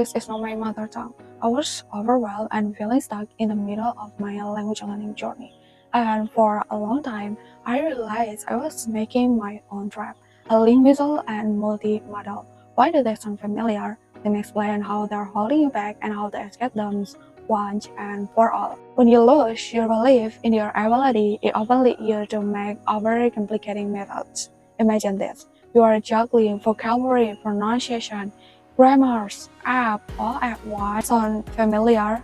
English is not my mother tongue. I was overwhelmed and feeling stuck in the middle of my language learning journey. And for a long time, I realized I was making my own trap, a Linguizzle and Multimuddle. Why do they sound familiar? Let me explain how they're holding you back and how to escape them once and for all. When you lose your belief in your ability, it often leads you to make overcomplicating methods. Imagine this. You are juggling vocabulary, pronunciation, grammars, app, all at once. Sound familiar?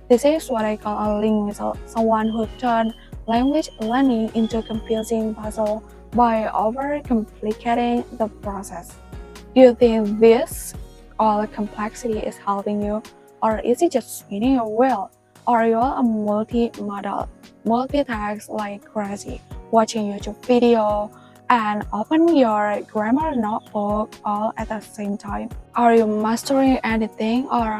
This is what I call a linguist, someone who turned language learning into a confusing puzzle by overcomplicating the process. Do you think this all complexity is helping you, or is it just spinning your wheel? Are you a multi-model, multitask like crazy, watching YouTube video, and open your grammar notebook all at the same time? Are you mastering anything, or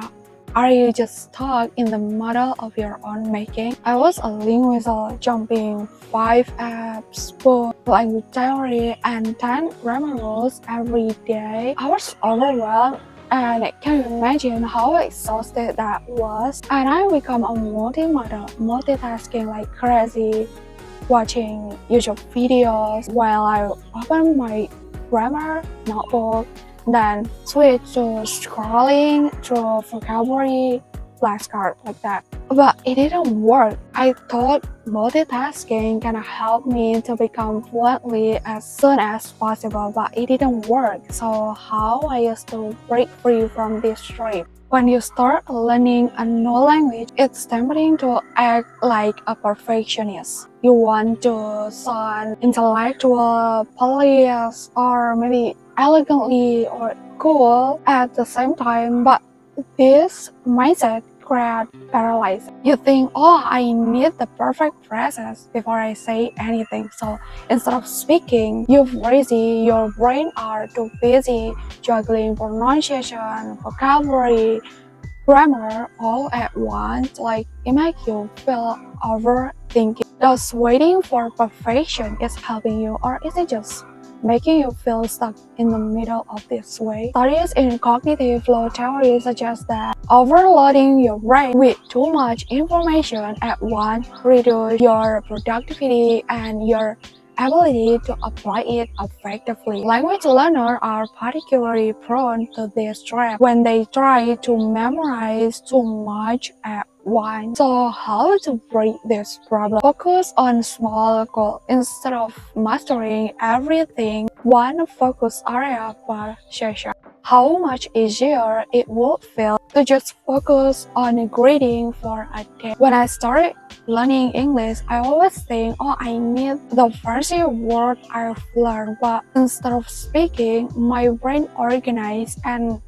are you just stuck in the model of your own making? I was a linguist jumping 5 apps, book, language theory, and 10 grammar rules every day. I was overwhelmed, and can you imagine how exhausted that was? And I become a multi-model, multitasking like crazy, watching YouTube videos while I open my grammar notebook, then switch to scrolling through vocabulary flashcards like that. But it didn't work. I thought multitasking can help me to become fluently as soon as possible, but it didn't work. So how I used to break free from this trap? When you start learning a new language, it's tempting to act like a perfectionist. You want to sound intellectual, polished, or maybe elegantly or cool at the same time, but this mindset creates paralysis. You think, oh, I need the perfect phrases before I say anything. So instead of speaking, you're busy, your brain are too busy juggling pronunciation, vocabulary, grammar all at once. Like it makes you feel overthinking. Does waiting for perfection is helping you, or is it just making you feel stuck in the middle of this way? Studies in cognitive flow theory suggest that overloading your brain with too much information at once reduces your productivity and your ability to apply it effectively. Language learners are particularly prone to this trap when they try to memorize too much at once. So how to break this problem? Focus on small goals instead of mastering everything, one focus area per session. How much easier it would feel to just focus on reading for a day. When I started learning English, I always think, oh, I need the first word I've learned, but instead of speaking, my brain organized and,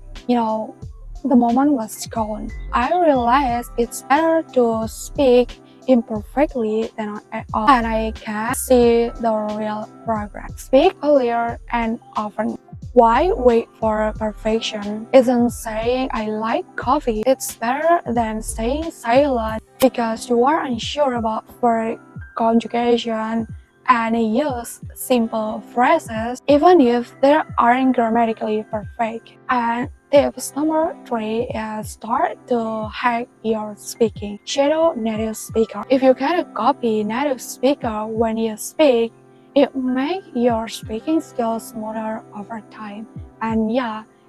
the moment was gone. I realized it's better to speak imperfectly than not at all, and I can see the real progress. Speak earlier and often. Why wait for perfection? Isn't saying I like coffee. It's better than staying silent because you are unsure about verb conjugation and use simple phrases even if they aren't grammatically perfect. And tips number 3 is start to hack your speaking. Shadow native speaker. If you can copy native speaker when you speak, it makes your speaking skills smoother over time. And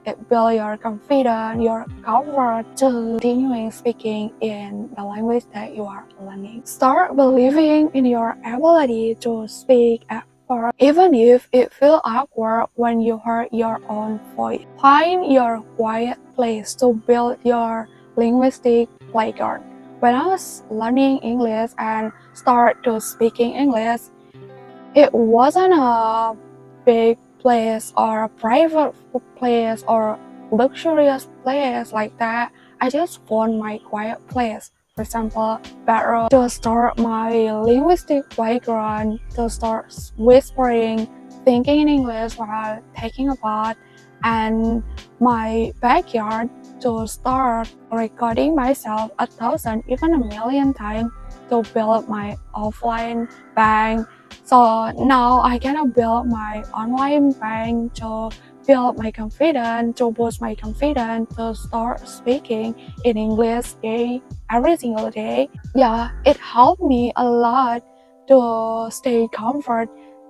it builds your confidence, your comfort to continuing speaking in the language that you are learning. Start believing in your ability to speak at first, even if it feels awkward when you hear your own voice. Find your quiet place to build your linguistic playground. When I was learning English and start to speaking English, it wasn't a big place or a private place or luxurious place like that. I just found my quiet place. For example, bedroom, to start my linguistic playground, to start whispering, thinking in English while taking a bath, and my backyard to start recording myself 1,000, even 1,000,000 times to build my offline bank. So now I cannot build my online bank to build my confidence, to boost my confidence, to start speaking in English every single day. Yeah, it helped me a lot to stay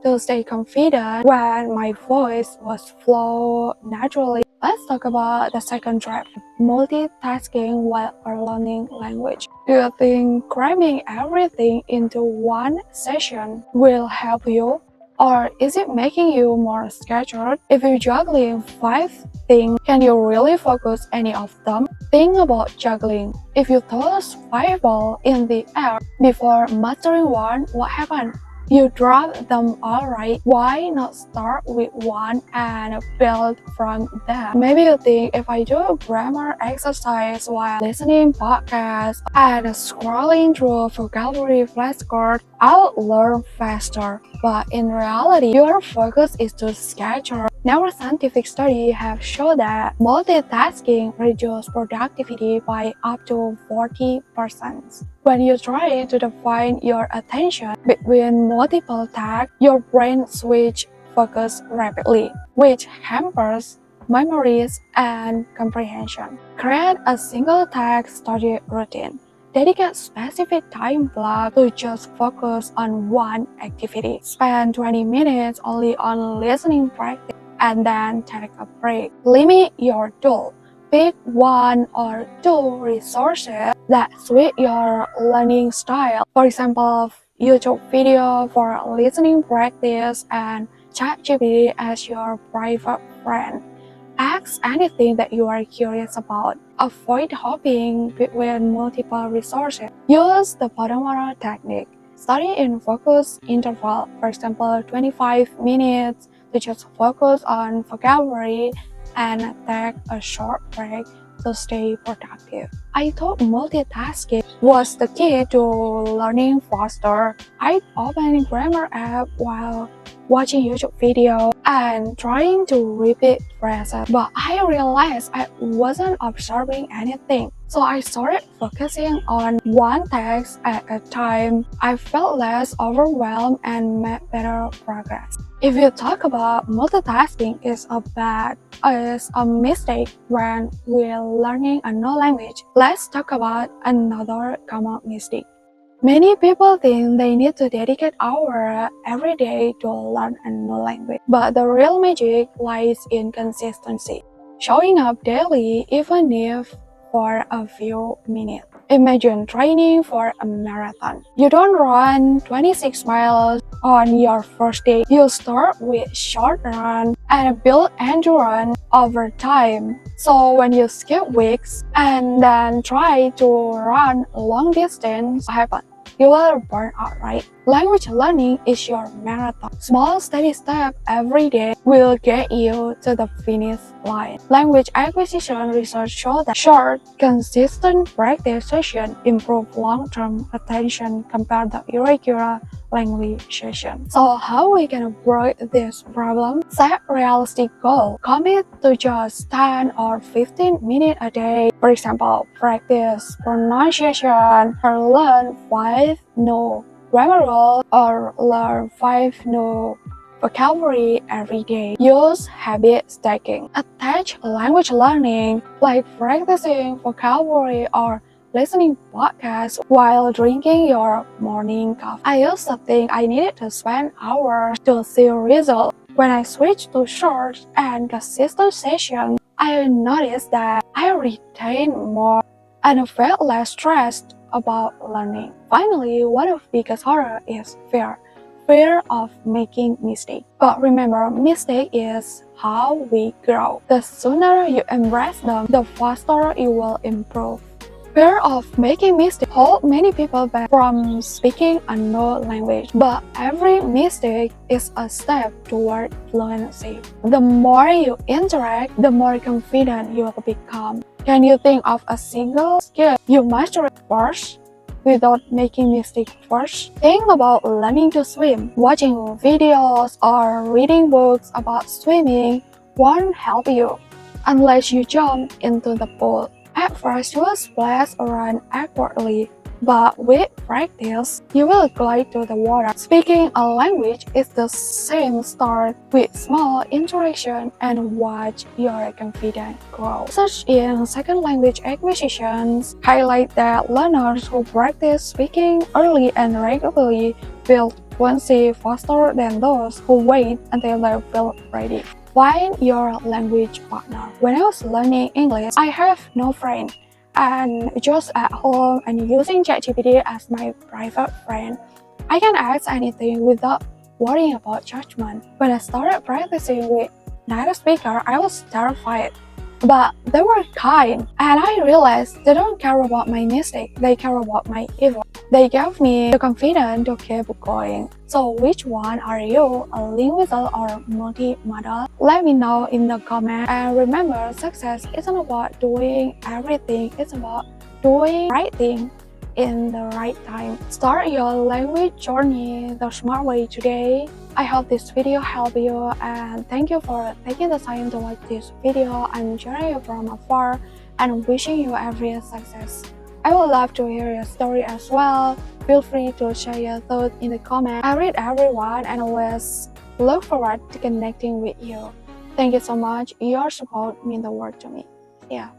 to stay confident when my voice was flow naturally. Let's talk about the second trap, multitasking while learning language. Do you think cramming everything into one session will help you? Or is it making you more scattered? If you're juggling 5 things, can you really focus any of them? Think about juggling. If you toss 5 balls in the air before mastering one, what happened? You drop them all right. Why not start with one and build from there? Maybe you think if I do a grammar exercise while listening podcasts and scrolling through vocabulary flashcards, I'll learn faster. But in reality, your focus is too scattered. Neuroscientific studies have shown that multitasking reduces productivity by up to 40%. When you try to define your attention between multiple tasks, your brain switches focus rapidly, which hampers memories and comprehension. Create a single task study routine. Dedicate specific time block to just focus on one activity. Spend 20 minutes only on listening practice and then take a break. Limit your tool. Pick 1 or 2 resources that suit your learning style. For example, YouTube video for listening practice and ChatGPT as your private friend. Ask anything that you are curious about. Avoid hopping between multiple resources. Use the Pomodoro technique. Study in focus interval, for example, 25 minutes to just focus on vocabulary and take a short break to stay productive. I thought multitasking was the key to learning faster. I'd open grammar app while watching YouTube video and trying to repeat phrases, but I realized I wasn't observing anything. So I started focusing on one text at a time. I felt less overwhelmed and made better progress. If you talk about multitasking is a mistake when we're learning a new language, let's talk about another common mistake. Many people think they need to dedicate hours every day to learn a new language, but the real magic lies in consistency. Showing up daily, even if for a few minutes. Imagine training for a marathon. You don't run 26 miles on your first day. You start with short run and build endurance over time. So when you skip weeks and then try to run long distance, what happens? You will burn out, right? Language learning is your marathon. Small steady steps every day will get you to the finish line. Language acquisition research shows that short, consistent practice sessions improve long-term attention compared to irregular language sessions. So how we can break this problem? Set realistic goals. Commit to just 10 or 15 minutes a day. For example, practice pronunciation or learn 5 new grammar rules or learn 5 new vocabulary every day. Use habit stacking. Attach language learning like practicing vocabulary or listening podcasts while drinking your morning coffee. I used to think I needed to spend hours to see results. When I switched to short and consistent sessions, I noticed that I retained more and felt less stressed about learning. Finally, one of the biggest horror is fear of making mistakes. But remember, mistake is how we grow. The sooner you embrace them, the faster you will improve. Fear of making mistakes holds many people back from speaking a new language, but every mistake is a step toward fluency. The more you interact, the more confident you will become. Can you think of a single skill you mastered first without making mistakes first? Think about learning to swim. Watching videos or reading books about swimming won't help you unless you jump into the pool. At first, you will splash around awkwardly, But with practice, you will glide to the water. Speaking a language is the same. Start with small interaction and watch your confidence grow. Research in second language acquisitions highlight that learners who practice speaking early and regularly build fluency faster than those who wait until they feel ready. Find your language partner. When I was learning English, I have no friend, and just at home and using ChatGPT as my private friend, I can ask anything without worrying about judgment. When I started practicing with native speaker, I was terrified. But they were kind, and I realized they don't care about my mistake, they care about my effort. They gave me the confidence to keep going. So which one are you, a Linguizzle or Multimuddle? Let me know in the comments. And remember, success isn't about doing everything, it's about doing the right thing in the right time. Start your language journey the smart way today. I hope this video helped you, and thank you for taking the time to watch this video. I'm cheering you from afar and wishing you every success. I would love to hear your story as well. Feel free to share your thoughts in the comments. I read everyone and always look forward to connecting with you. Thank you so much. Your support means the world to me. Yeah.